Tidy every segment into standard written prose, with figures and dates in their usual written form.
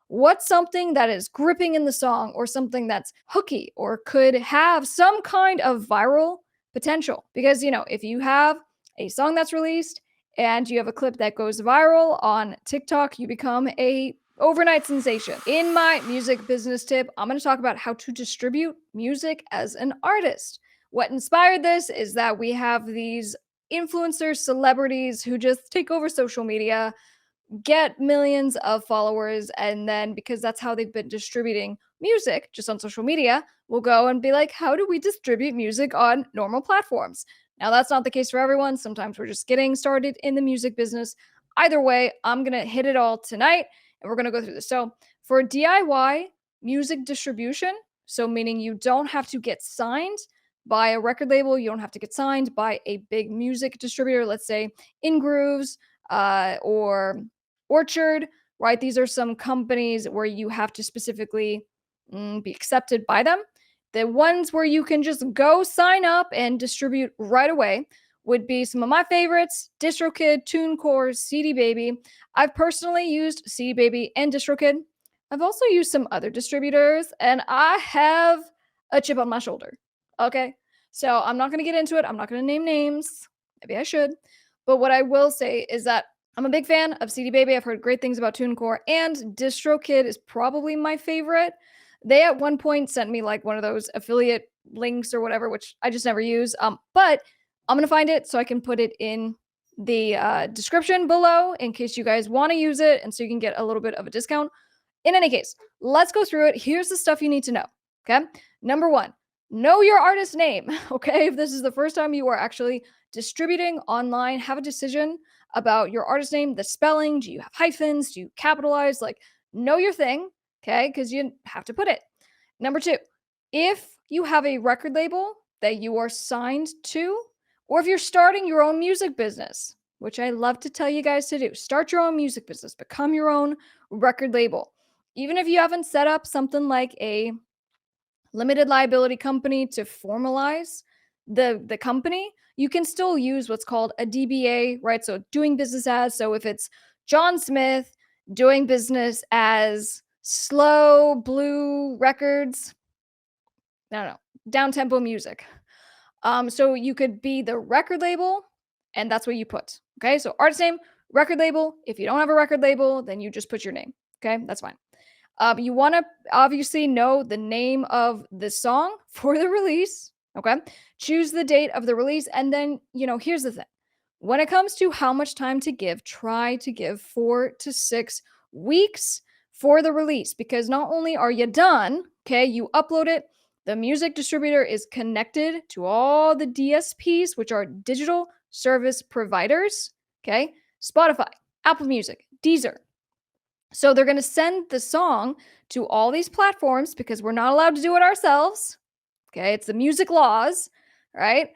What's something that is gripping in the song or something that's hooky or could have some kind of viral potential? Because, if you have a song that's released and you have a clip that goes viral on TikTok, you become a overnight sensation. In my music business tip, I'm going to talk about how to distribute music as an artist. What inspired this is that we have these influencers, celebrities who just take over social media, get millions of followers, and then because that's how they've been distributing music just on social media, will go and be like, how do we distribute music on normal platforms? Now, that's not the case for everyone. Sometimes we're just getting started in the music business. Either way, I'm going to hit it all tonight and we're going to go through this. So, for DIY music distribution, so meaning you don't have to get signed by a record label, you don't have to get signed by a big music distributor, let's say In Grooves or Orchard, right? These are some companies where you have to specifically be accepted by them. The ones where you can just go sign up and distribute right away would be some of my favorites: DistroKid, TuneCore, CD Baby. I've personally used CD Baby and DistroKid. I've also used some other distributors, and I have a chip on my shoulder. Okay. So I'm not going to get into it. I'm not going to name names. Maybe I should. But what I will say is that I'm a big fan of CD Baby. I've heard great things about TuneCore, and DistroKid is probably my favorite. They at one point sent me like one of those affiliate links or whatever, which I just never use. But I'm going to find it so I can put it in the description below in case you guys want to use it and so you can get a little bit of a discount. In any case, let's go through it. Here's the stuff you need to know. Okay. Number one, know your artist name. Okay. If this is the first time you are actually distributing online, have a decision about your artist name, the spelling. Do you have hyphens? Do you capitalize? Like, know your thing. Okay. Because you have to put it. Number two, if you have a record label that you are signed to, or if you're starting your own music business, which I love to tell you guys to do, start your own music business, become your own record label. Even if you haven't set up something like a limited liability company to formalize the company, you can still use what's called a DBA, right? So doing business as, so if it's John Smith doing business as Slow Blue Records, I don't know, down tempo music. So you could be the record label, and that's what you put. Okay, so artist name, record label. If you don't have a record label, then you just put your name. Okay, that's fine. You want to obviously know the name of the song for the release. Okay, choose the date of the release, and then here's the thing: when it comes to how much time to give, try to give 4 to 6 weeks for the release, because not only are you done, okay, you upload it. The music distributor is connected to all the DSPs, which are digital service providers, okay? Spotify, Apple Music, Deezer. So they're going to send the song to all these platforms because we're not allowed to do it ourselves, okay? It's the music laws, right?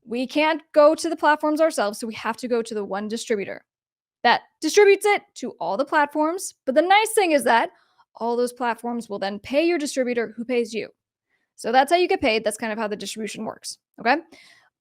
We can't go to the platforms ourselves, so we have to go to the one distributor that distributes it to all the platforms. But the nice thing is that all those platforms will then pay your distributor, who pays you. So that's how you get paid. That's kind of how the distribution works. Okay.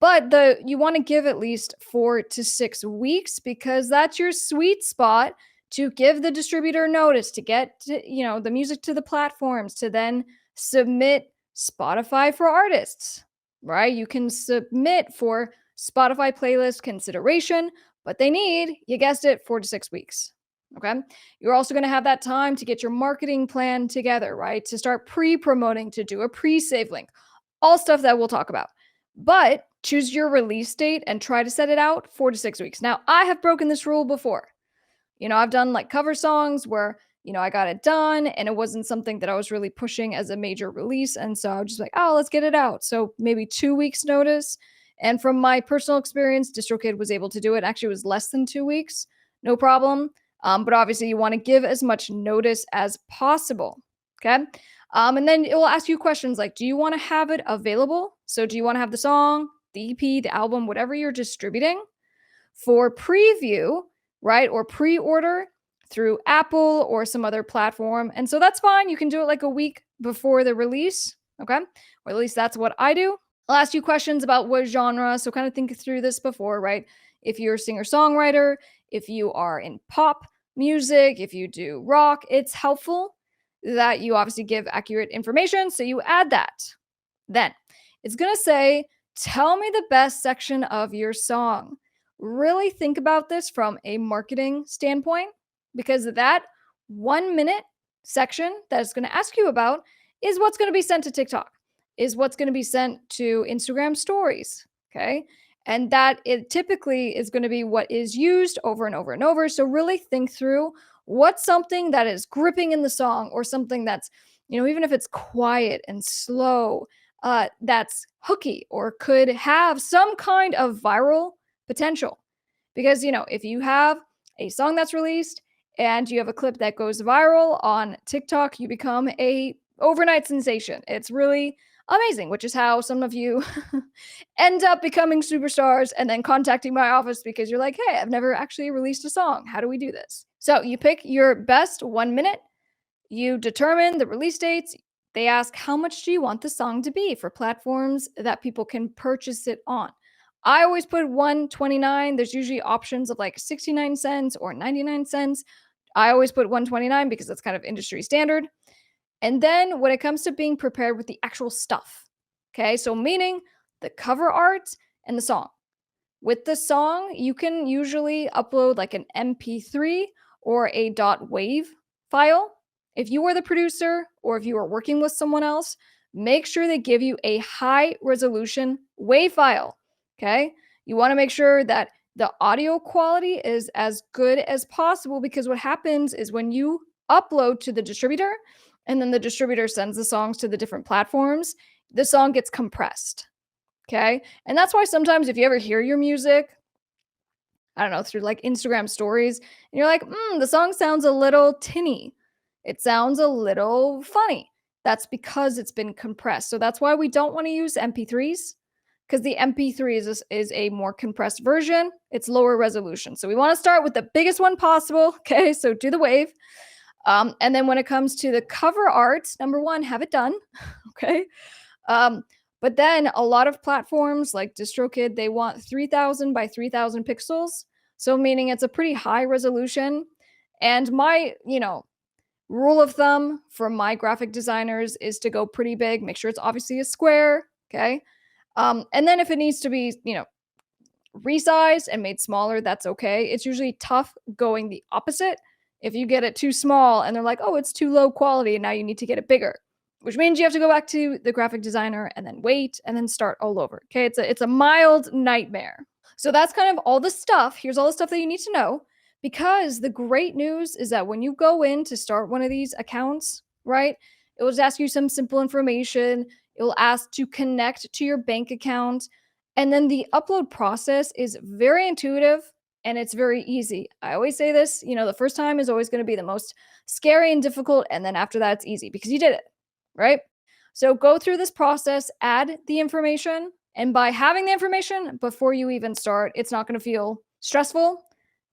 But you want to give at least 4 to 6 weeks because that's your sweet spot to give the distributor notice to get the music to the platforms, to then submit Spotify for artists, right? You can submit for Spotify playlist consideration, but they need, you guessed it, 4 to 6 weeks. Okay. You're also going to have that time to get your marketing plan together, right? To start pre-promoting, to do a pre-save link, all stuff that we'll talk about. But choose your release date and try to set it out 4 to 6 weeks. Now, I have broken this rule before. I've done like cover songs where, I got it done and it wasn't something that I was really pushing as a major release. And so I was just like, oh, let's get it out. So maybe 2 weeks notice. And from my personal experience, DistroKid was able to do it. Actually, it was less than 2 weeks. No problem. But obviously you want to give as much notice as possible. Okay. And then it will ask you questions like, do you want to have it available? So do you want to have the song, the EP, the album, whatever you're distributing for preview, right? Or pre-order through Apple or some other platform. And so that's fine. You can do it like a week before the release. Okay. Or at least that's what I do. I'll ask you questions about what genre. So kind of think through this before, right? If you're a singer-songwriter, if you are in pop music, if you do rock, it's helpful that you obviously give accurate information. So you add that. Then it's going to say, tell me the best section of your song. Really think about this from a marketing standpoint because that 1 minute section that it's going to ask you about is what's going to be sent to TikTok, is what's going to be sent to Instagram stories. Okay. And that it typically is going to be what is used over and over and over. So really think through what's something that is gripping in the song or something that's, even if it's quiet and slow, that's hooky or could have some kind of viral potential. Because, if you have a song that's released and you have a clip that goes viral on TikTok, you become a overnight sensation. It's really amazing, which is how some of you end up becoming superstars and then contacting my office because you're like, hey, I've never actually released a song. How do we do this? So you pick your best 1 minute, you determine the release dates. They ask, how much do you want the song to be for platforms that people can purchase it on? I always put 129. There's usually options of like 69 cents or 99 cents. I always put 129 because that's kind of industry standard. And then when it comes to being prepared with the actual stuff, okay, so meaning the cover art and the song. With the song, you can usually upload like an MP3 or a .wav file. If you are the producer or if you are working with someone else, make sure they give you a high resolution WAV file. Okay. You want to make sure that the audio quality is as good as possible because what happens is when you upload to the distributor and then the distributor sends the songs to the different platforms, the song gets compressed. Okay. And that's why sometimes if you ever hear your music, I don't know, through like Instagram stories, and you're like, the song sounds a little tinny. It sounds a little funny. That's because it's been compressed. So that's why we don't want to use MP3s because the MP3 is a more compressed version. It's lower resolution. So we want to start with the biggest one possible. Okay. So do the wave. And then when it comes to the cover art, number one, have it done. Okay. But then a lot of platforms like DistroKid, they want 3000 by 3000 pixels. So meaning it's a pretty high resolution. And my, rule of thumb for my graphic designers is to go pretty big, make sure it's obviously a square. Okay. And then if it needs to be, resized and made smaller, that's okay. It's usually tough going the opposite. If you get it too small and they're like, oh, it's too low quality and now you need to get it bigger, which means you have to go back to the graphic designer and then wait and then start all over. Okay. It's a mild nightmare. So that's kind of all the stuff. Here's all the stuff that you need to know because the great news is that when you go in to start one of these accounts, right, it will just ask you some simple information. It will ask to connect to your bank account. And then the upload process is very intuitive and it's very easy. I always say this, the first time is always going to be the most scary and difficult. And then after that, it's easy because you did it, right? So go through this process, add the information. And by having the information before you even start, it's not going to feel stressful,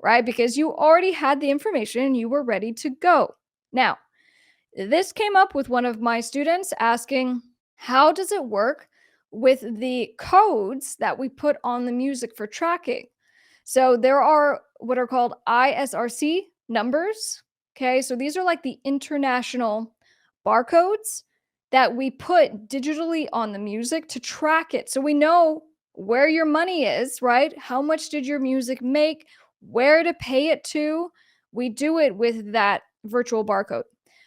right? Because you already had the information, you were ready to go. Now, this came up with one of my students asking, how does it work with the codes that we put on the music for tracking? So there are what are called ISRC numbers. Okay, so these are like the international barcodes that we put digitally on the music to track it. So we know where your money is, right? How much did your music make? Where to pay it to? We do it with that virtual barcode,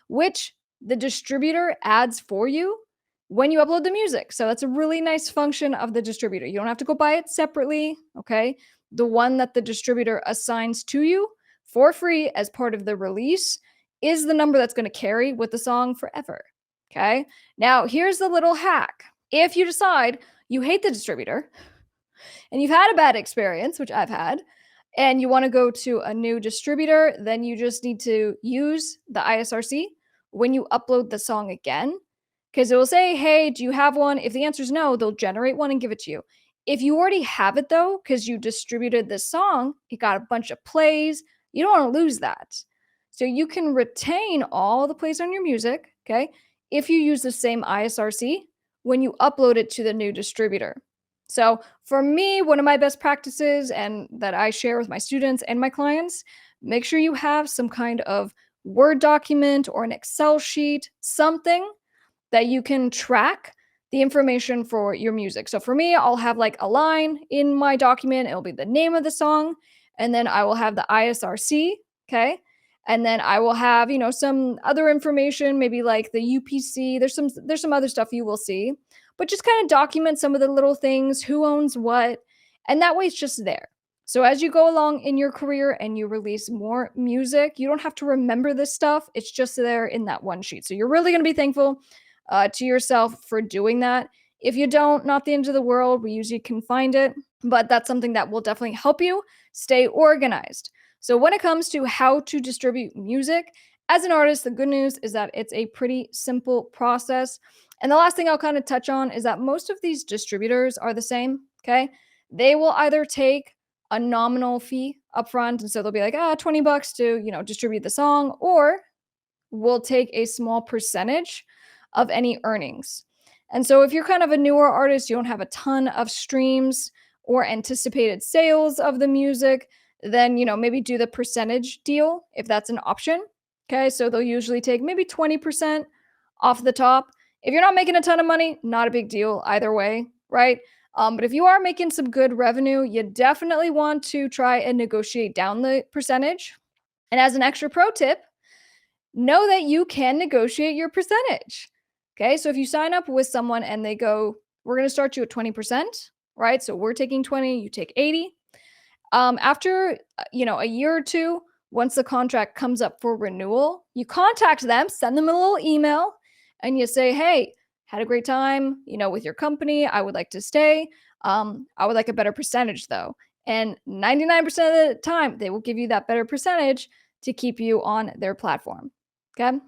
which the distributor adds for you when you upload the music. So that's a really nice function of the distributor. You don't have to go buy it separately, okay? The one that the distributor assigns to you for free as part of the release is the number that's going to carry with the song forever. Okay. Now, here's the little hack. If you decide you hate the distributor and you've had a bad experience, which I've had, and you want to go to a new distributor, then you just need to use the ISRC when you upload the song again, because it will say, hey, do you have one? If the answer is no, they'll generate one and give it to you. If you already have it, though, because you distributed this song, it got a bunch of plays, you don't want to lose that. So you can retain all the plays on your music, okay, if you use the same ISRC when you upload it to the new distributor. So for me, one of my best practices and that I share with my students and my clients, make sure you have some kind of Word document or an Excel sheet, something that you can track the information for your music. So for me, I'll have like a line in my document, it'll be the name of the song, and then I will have the ISRC, okay? And then I will have, some other information, maybe like the UPC. There's some other stuff you will see. But just kind of document some of the little things, who owns what, and that way it's just there. So as you go along in your career and you release more music, you don't have to remember this stuff. It's just there in that one sheet. So you're really going to be thankful to yourself for doing that. If you don't, not the end of the world. We usually can find it, but that's something that will definitely help you stay organized. So when it comes to how to distribute music as an artist, the good news is that it's a pretty simple process. And the last thing I'll kind of touch on is that most of these distributors are the same. Okay. They will either take a nominal fee upfront. And so they'll be like, $20 to, distribute the song, or will take a small percentage of any earnings. And so if you're kind of a newer artist, you don't have a ton of streams or anticipated sales of the music, then, maybe do the percentage deal if that's an option. Okay. So they'll usually take maybe 20% off the top. If you're not making a ton of money, not a big deal either way, right? But if you are making some good revenue, you definitely want to try and negotiate down the percentage. And as an extra pro tip, know that you can negotiate your percentage. Okay. So if you sign up with someone and they go, we're going to start you at 20%, right? So we're taking 20, you take 80. After, a year or two, once the contract comes up for renewal, you contact them, send them a little email, and you say, hey, had a great time, with your company. I would like to stay. I would like a better percentage though. And 99% of the time, they will give you that better percentage to keep you on their platform. Okay.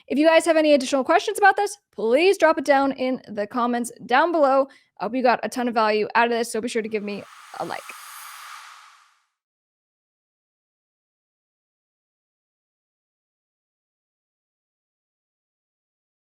If you guys have any additional questions about this, please drop it down in the comments down below. I hope you got a ton of value out of this, so be sure to give me a like.